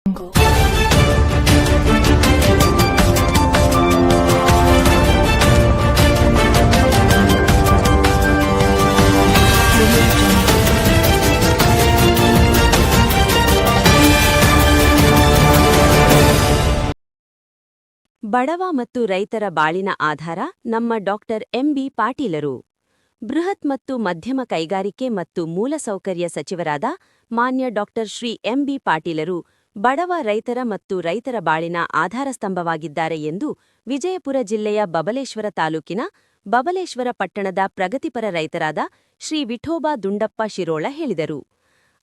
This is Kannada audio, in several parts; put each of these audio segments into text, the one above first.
jungle. ಬಡವ ಮತ್ತು ರೈತರ ಬಾಳಿನ ಆಧಾರ ನಮ್ಮ ಡಾಕ್ಟರ್ ಎಂಬಿ ಪಾಟೀಲರು. ಬೃಹತ್ ಮತ್ತು ಮಧ್ಯಮ ಕೈಗಾರಿಕೆ ಮತ್ತು ಮೂಲಸೌಕರ್ಯ ಸಚಿವರಾದ ಮಾನ್ಯ ಡಾಕ್ಟರ್ ಶ್ರೀ ಎಂಬಿ ಪಾಟೀಲರು ಬಡವ ರೈತರ ಮತ್ತು ರೈತರ ಬಾಳಿನ ಆಧಾರಸ್ತಂಭವಾಗಿದ್ದಾರೆ ಎಂದು ವಿಜಯಪುರ ಜಿಲ್ಲೆಯ ಬಬಲೇಶ್ವರ ತಾಲೂಕಿನ ಬಬಲೇಶ್ವರ ಪಟ್ಟಣದ ಪ್ರಗತಿಪರ ರೈತರಾದ ಶ್ರೀ ವಿಠೋಬಾ ದುಂಡಪ್ಪ ಶಿರೋಳ ಹೇಳಿದರು.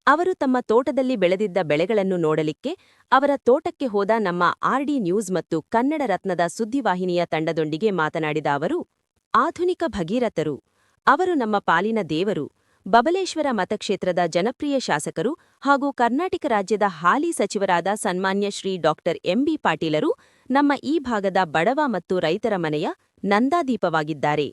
ಅವರು ತಮ್ಮ ತೋಟದಲ್ಲಿ ಬೆಳೆದಿದ್ದ ಬೆಳೆಗಳನ್ನು ನೋಡಲಿಕ್ಕೆ ಅವರ ತೋಟಕ್ಕೆ ಹೋದ ನಮ್ಮ ಆರ್ಡಿ ನ್ಯೂಸ್ ಮತ್ತು ಕನ್ನಡ ರತ್ನದ ಸುದ್ದಿವಾಹಿನಿಯ ತಂಡದೊಂದಿಗೆ ಮಾತನಾಡಿದ ಅವರು, ಆಧುನಿಕ ಭಗೀರಥರು, ಅವರು ನಮ್ಮ ಪಾಲಿನ ದೇವರು. ಬಬಲೇಶ್ವರ ಮತಕ್ಷೇತ್ರದ ಜನಪ್ರಿಯ ಶಾಸಕರು ಹಾಗೂ ಕರ್ನಾಟಕ ರಾಜ್ಯದ ಹಾಲಿ ಸಚಿವರಾದ ಸನ್ಮಾನ್ಯ ಶ್ರೀ ಡಾಕ್ಟರ್ ಎಂಬಿ ಪಾಟೀಲರು ನಮ್ಮ ಈ ಭಾಗದ ಬಡವ ಮತ್ತು ರೈತರ ಮನೆಯ ನಂದಾದೀಪವಾಗಿದ್ದಾರೆ.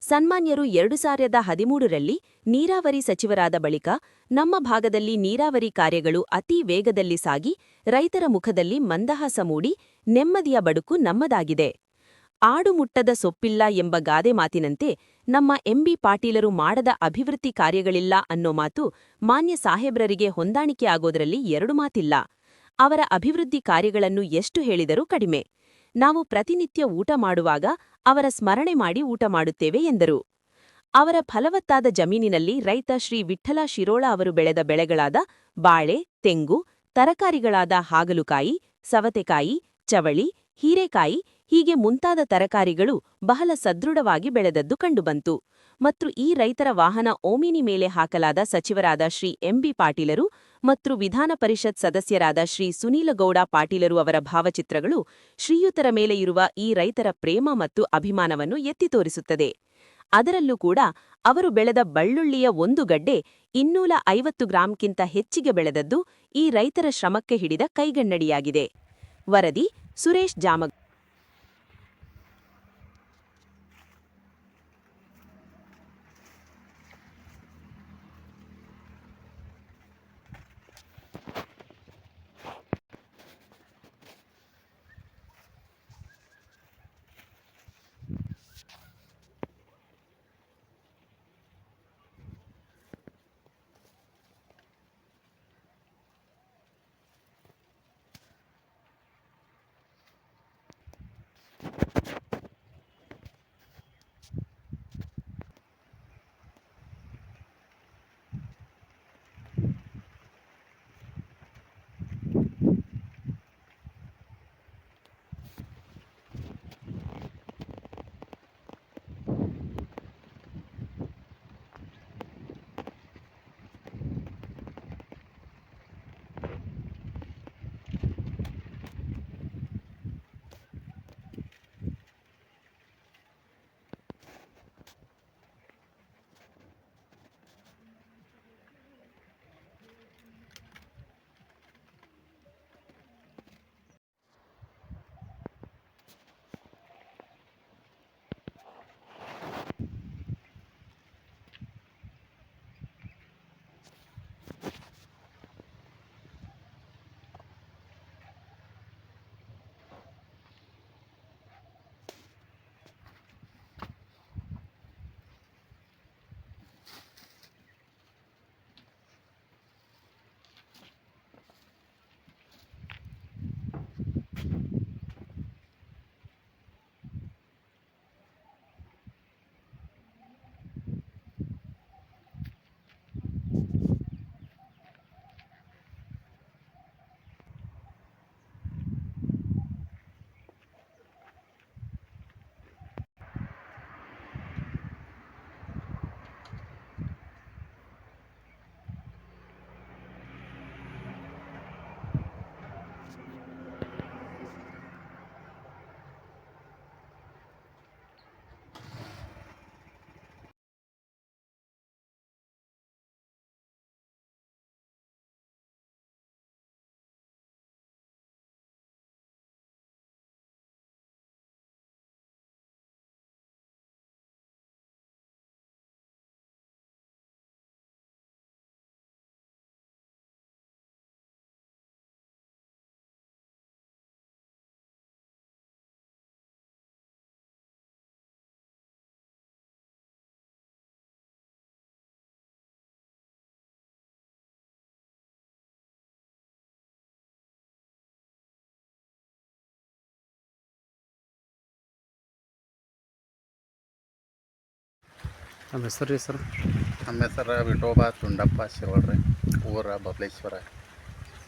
ಸನ್ಮಾನ್ಯರು 2013ರಲ್ಲಿ ನೀರಾವರಿ ಸಚಿವರಾದ ಬಳಿಕ ನಮ್ಮ ಭಾಗದಲ್ಲಿ ನೀರಾವರಿ ಕಾರ್ಯಗಳು ಅತೀ ವೇಗದಲ್ಲಿ ಸಾಗಿ ರೈತರ ಮುಖದಲ್ಲಿ ಮಂದಹಾಸ ಮೂಡಿ ನೆಮ್ಮದಿಯ ಬದುಕು ನಮ್ಮದಾಗಿದೆ. ಆಡು ಮುಟ್ಟದ ಸೊಪ್ಪಿಲ್ಲ ಎಂಬ ಗಾದೆ ಮಾತಿನಂತೆ ನಮ್ಮ ಎಂಬಿ ಪಾಟೀಲರು ಮಾಡದ ಅಭಿವೃದ್ಧಿ ಕಾರ್ಯಗಳಿಲ್ಲ ಅನ್ನೋ ಮಾತು ಮಾನ್ಯ ಸಾಹೇಬ್ರರಿಗೆ ಹೊಂದಾಣಿಕೆ ಆಗೋದ್ರಲ್ಲಿ ಎರಡು ಮಾತಿಲ್ಲ. ಅವರ ಅಭಿವೃದ್ಧಿ ಕಾರ್ಯಗಳನ್ನು ಎಷ್ಟು ಹೇಳಿದರೂ ಕಡಿಮೆ. ನಾವು ಪ್ರತಿನಿತ್ಯ ಊಟ ಮಾಡುವಾಗ ಅವರ ಸ್ಮರಣೆ ಮಾಡಿ ಊಟ ಮಾಡುತ್ತೇವೆ ಎಂದರು. ಅವರ ಫಲವತ್ತಾದ ಜಮೀನಿನಲ್ಲಿ ರೈತ ಶ್ರೀ ವಿಠ್ಠಲ ಶಿರೋಳ ಅವರು ಬೆಳೆದ ಬೆಳೆಗಳಾದ ಬಾಳೆ, ತೆಂಗು, ತರಕಾರಿಗಳಾದ ಹಾಗಲುಕಾಯಿ, ಸವತೆಕಾಯಿ, ಚವಳಿ, ಹೀರೆಕಾಯಿ ಹೀಗೆ ಮುಂತಾದ ತರಕಾರಿಗಳು ಬಹಳ ಸದೃಢವಾಗಿ ಬೆಳೆದದ್ದು ಕಂಡುಬಂತು. ಮತ್ತು ಈ ರೈತರ ವಾಹನ ಓಮಿನಿ ಮೇಲೆ ಹಾಕಲಾದ ಸಚಿವರಾದ ಶ್ರೀ ಎಂಬಿ ಪಾಟೀಲರು ಮತ್ತು ವಿಧಾನ ಪರಿಷತ್ ಸದಸ್ಯರಾದ ಶ್ರೀ ಸುನೀಲಗೌಡ ಪಾಟೀಲರು ಅವರ ಭಾವಚಿತ್ರಗಳು ಶ್ರೀಯುತರ ಮೇಲೆ ಇರುವ ಈ ರೈತರ ಪ್ರೇಮ ಮತ್ತು ಅಭಿಮಾನವನ್ನು ಎತ್ತಿ ತೋರಿಸುತ್ತದೆ. ಅದರಲ್ಲೂ ಕೂಡ ಅವರು ಬೆಳೆದ ಬಳ್ಳುಳ್ಳಿಯ ಒಂದು ಗಡ್ಡೆ 250 ಗ್ರಾಂಕ್ಕಿಂತ ಹೆಚ್ಚಿಗೆ ಬೆಳೆದದ್ದು ಈ ರೈತರ ಶ್ರಮಕ್ಕೆ ಹಿಡಿದ ಕೈಗನ್ನಡಿಯಾಗಿದೆ. ವರದಿ ಸುರೇಶ್ ಜಾಮಗ್. ನಮ್ಮ ಹೆಸರು ರೀ ಸರ್? ನಮ್ಮ ಹೆಸರು ವಿಠೋಬಾ ತುಂಡಪ್ಪ ಶಿರೋಳ್ರಿ. ಊರ ಬಬಲೇಶ್ವರ,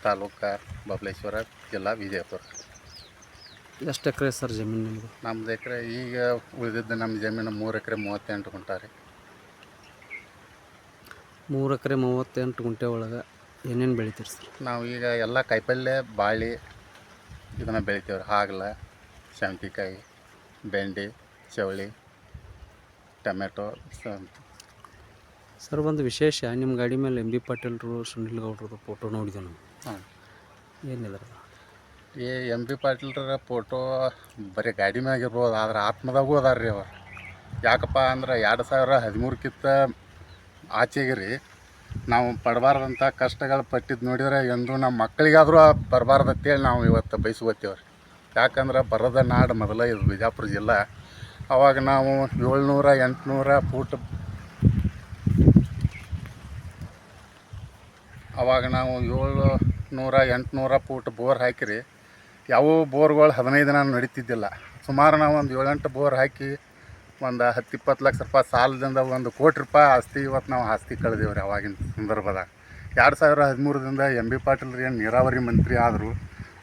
ತಾಲೂಕು ಬಬಲೇಶ್ವರ, ಜಿಲ್ಲಾ ವಿಜಯಪುರ. ಎಷ್ಟು ಎಕರೆ ಸರ್ ಜಮೀನು ನಿಮ್ಮದು? ನಮ್ದು ಎಕರೆ ಈಗ ಉಳಿದಿದ್ದು ನಮ್ಮ ಜಮೀನು 3 ಎಕರೆ 38 ಗುಂಟ ರೀ. 3 ಎಕರೆ 38 ಗುಂಟೆ ಒಳಗೆ ಏನೇನು ಬೆಳಿತೀರಿ ಸರ್? ನಾವು ಈಗ ಎಲ್ಲ ಕಾಯಿಪಲ್ಯ, ಬಾಳೆ ಇದನ್ನು ಬೆಳಿತೀವ್ರಿ. ಹಾಗಲ, ಸೌತೆಕಾಯಿ, ಬೆಂಡೆ, ಚವಳಿ, ಟೊಮೆಟೊ. ಸರ್ ಒಂದು ವಿಶೇಷ, ನಿಮ್ಮ ಗಾಡಿ ಮೇಲೆ ಎಂ ಬಿ ಪಾಟೀಲ್ರು, ಸುನಿಲ್ ಗೌಡ್ರದ್ದು ಫೋಟೋ ನೋಡಿದೆ ನಾವು. ಹಾಂ, ಏನಿಲ್ಲ ಈ ಎಂ ಬಿ ಪಾಟೀಲ್ರ ಫೋಟೋ ಬರೀ ಗಾಡಿ ಮ್ಯಾಗ ಇರ್ಬೋದು, ಆದ್ರೆ ಆತ್ಮದಾಗೂ ಅದಾರ ರೀ ಅವ್ರು. ಯಾಕಪ್ಪ ಅಂದ್ರೆ 2013ಕ್ಕಿಂತ ಆಚೆಗೆ ರೀ ನಾವು ಪಡಬಾರ್ದಂಥ ಕಷ್ಟಗಳು ಪಟ್ಟಿದ್ದು ನೋಡಿದರೆ ಎಂದೂ ನಮ್ಮ ಮಕ್ಕಳಿಗಾದರೂ ಬರಬಾರ್ದು ಅಂತೇಳಿ ನಾವು ಇವತ್ತು ಬಯಸ್ಕೋತೀವ್ರಿ. ಯಾಕಂದ್ರೆ ಬರದ ನಾಡು ಮೊದಲ ಇದು ಬಿಜಾಪುರ ಜಿಲ್ಲಾ. ಅವಾಗ ನಾವು 700-800 ಫೂಟ್ ಅವಾಗ ನಾವು 700-800 ಫೂಟ್ ಬೋರ್ ಹಾಕಿರಿ. ಯಾವ ಬೋರ್ಗಳು 15 ದಿನ ನಡೀತಿದ್ದಿಲ್ಲ. ಸುಮಾರು ನಾವು ಒಂದು 7-8 ಬೋರ್ ಹಾಕಿ ಒಂದು 10-20 ಲಕ್ಷ ರೂಪಾಯಿ ಸಾಲದಿಂದ 1 ಕೋಟಿ ರೂಪಾಯಿ ಆಸ್ತಿ ಇವತ್ತು ನಾವು ಆಸ್ತಿ ಕಳೆದೇವ್ರಿ. ಅವಾಗಿನ ಸಂದರ್ಭದಾಗ 2013ದಿಂದ ಎಂ ಬಿ ಪಾಟೀಲ್ರು ಏನು ನೀರಾವರಿ ಮಂತ್ರಿ ಆದರು.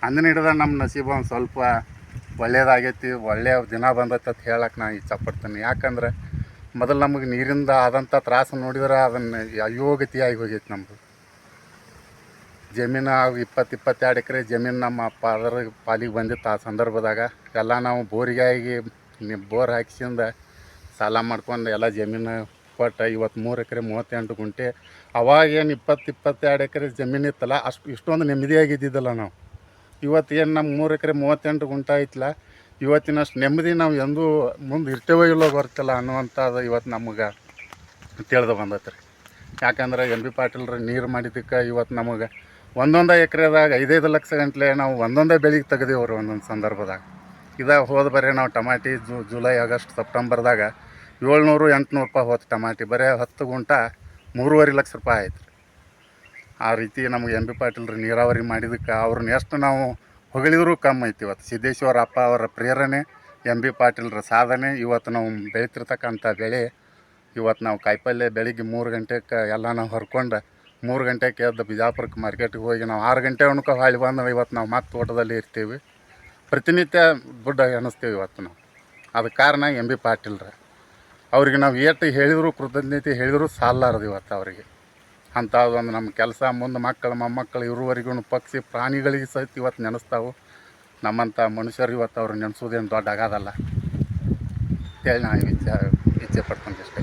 ಅಂದಿನ ಹಿಡಿದ ನಮ್ಮ ನಸೀಬ ಒಂದು ಸ್ವಲ್ಪ ಒಳ್ಳೆಯದಾಗೈತಿ, ಒಳ್ಳೆಯ ದಿನ ಬಂದೈತೆ ಅಂತ ಹೇಳಕ್ಕೆ ನಾನು ಇಷ್ಟಪಡ್ತೀನಿ. ಯಾಕಂದ್ರೆ ಮೊದಲು ನಮಗೆ ನೀರಿಂದ ಆದಂಥ ತ್ರಾಸು ನೋಡಿದ್ರೆ ಅದನ್ನು ಅಯೋಗತಿಯಾಗಿ ಹೋಗೈತಿ. ನಮ್ಮದು ಜಮೀನು 20-22 ಎಕರೆ ಜಮೀನು ನಮ್ಮ ಅದರ ಪಾಲಿಗೆ ಬಂದಿತ್ತು. ಆ ಸಂದರ್ಭದಾಗ ಎಲ್ಲ ನಾವು ಬೋರಿಗಾಗಿ ಬೋರ್ ಹಾಕಿಸಿಂದ ಸಾಲ ಮಾಡ್ಕೊಂಡು ಎಲ್ಲ ಜಮೀನು ಕೊಟ್ಟು ಇವತ್ತು 3 ಎಕರೆ 38 ಗುಂಟೆ. ಅವಾಗೇನು 20-22 ಎಕರೆ ಜಮೀನು ಇತ್ತಲ್ಲ, ಇಷ್ಟೊಂದು ನೆಮ್ಮದಿಯಾಗಿದ್ದಿದ್ದಲ್ಲ ನಾವು. ಇವತ್ತು ಏನು ನಮ್ಮ 3 ಎಕರೆ 38 ಗುಂಟೆ ಐತಲ್ಲ, ಇವತ್ತಿನಷ್ಟು ನೆಮ್ಮದಿ ನಾವು ಎಂದೂ ಮುಂದೆ ಇರ್ತೇವೋ ಇಲ್ಲೋ ಗೊತ್ತಿಲ್ಲ ಅನ್ನುವಂಥದ್ದು ಇವತ್ತು ನಮಗೆ ತಿಳಿದು ಬಂದೈತೆ ರೀ. ಯಾಕಂದ್ರೆ ಎಂ ಬಿ ಪಾಟೀಲ್ರು ನೀರು ಮಾಡಿದ್ದಕ್ಕೆ ಇವತ್ತು ನಮಗೆ ಒಂದೊಂದು ಎಕರೆದಾಗ 5-5 ಲಕ್ಷ ಗಂಟ್ಲೆ ನಾವು ಒಂದೊಂದೇ ಬೆಳೆಗೆ ತೆಗೆದೇವ್ರಿ ಒಂದೊಂದು ಸಂದರ್ಭದಾಗ. ಇದಾಗ ಹೋದ ಬರೀ ನಾವು ಟಮಾಟಿ ಜುಲೈ, ಆಗಸ್ಟ್, ಸೆಪ್ಟೆಂಬರ್ದಾಗ 700-800 ರೂಪಾಯಿ ಹೋಯ್ತು ಟಮಾಟಿ. ಬರೀ 10 ಗುಂಟ 3.5 ಲಕ್ಷ ರೂಪಾಯಿ ಆಯ್ತು. ಆ ರೀತಿ ನಮಗೆ ಎಂ ಬಿ ಪಾಟೀಲ್ರು ನೀರಾವರಿ ಮಾಡಿದ್ದಕ್ಕೆ ಅವ್ರನ್ನ ಎಷ್ಟು ನಾವು ಹೊಗಳಿದ್ರೂ ಕಮ್ಮಿ ಐತಿ. ಇವತ್ತು ಸಿದ್ದೇಶ್ವರ ಅಪ್ಪ ಅವರ ಪ್ರೇರಣೆ, ಎಂ ಬಿ ಪಾಟೀಲ್ರ ಸಾಧನೆ, ಇವತ್ತು ನಾವು ಬೆಳೀತಿರ್ತಕ್ಕಂಥ ಬೆಳೆ. ಇವತ್ತು ನಾವು ಕಾಯಿಪಲ್ಯ ಬೆಳಿಗ್ಗೆ 3 ಗಂಟೆಗೆ ಎಲ್ಲ ನಾವು ಹರ್ಕೊಂಡು 3 ಗಂಟೆಗೆ ಎದ್ದು ಬಿಜಾಪುರಕ್ಕೆ ಮಾರ್ಕೆಟಿಗೆ ಹೋಗಿ ನಾವು 6 ಗಂಟೆ ಉಣ್ಕೊ ಹೊಳ್ಳಿ ಬಂದು ಇವತ್ತು ನಾವು ಮತ್ತೆ ತೋಟದಲ್ಲಿ ಇರ್ತೀವಿ. ಪ್ರತಿನಿತ್ಯ ದುಡ್ಡು ಎಣಿಸ್ತೀವಿ ಇವತ್ತು ನಾವು. ಅದಕ್ಕೆ ಕಾರಣ ಎಂ ಬಿ ಪಾಟೀಲ್ರ. ಅವ್ರಿಗೆ ನಾವು ಎಷ್ಟು ಹೇಳಿದ್ರು, ಕೃತಜ್ಞತೆ ಹೇಳಿದ್ರು ಸಾಲಾರದು ಇವತ್ತು ಅವರಿಗೆ. ಅಂಥದ್ದೊಂದು ನಮ್ಮ ಕೆಲಸ ಮುಂದೆ ಮಕ್ಕಳು ಮೊಮ್ಮಕ್ಕಳು ಇರುವವರೆಗೂ ಪಕ್ಷಿ ಪ್ರಾಣಿಗಳಿಗೆ ಸಹಿತ ಇವತ್ತು ನೆನೆಸ್ತಾವೆ. ನಮ್ಮಂಥ ಮನುಷ್ಯರು ಇವತ್ತು ಅವ್ರು ನೆನೆಸೋದೇನು ದೊಡ್ಡ ಆಗೋದಲ್ಲ ಅಂತೇಳಿ ನಾನು ಇಚ್ಛೆ ಪಡ್ತೀನಿ ಅಷ್ಟೇ.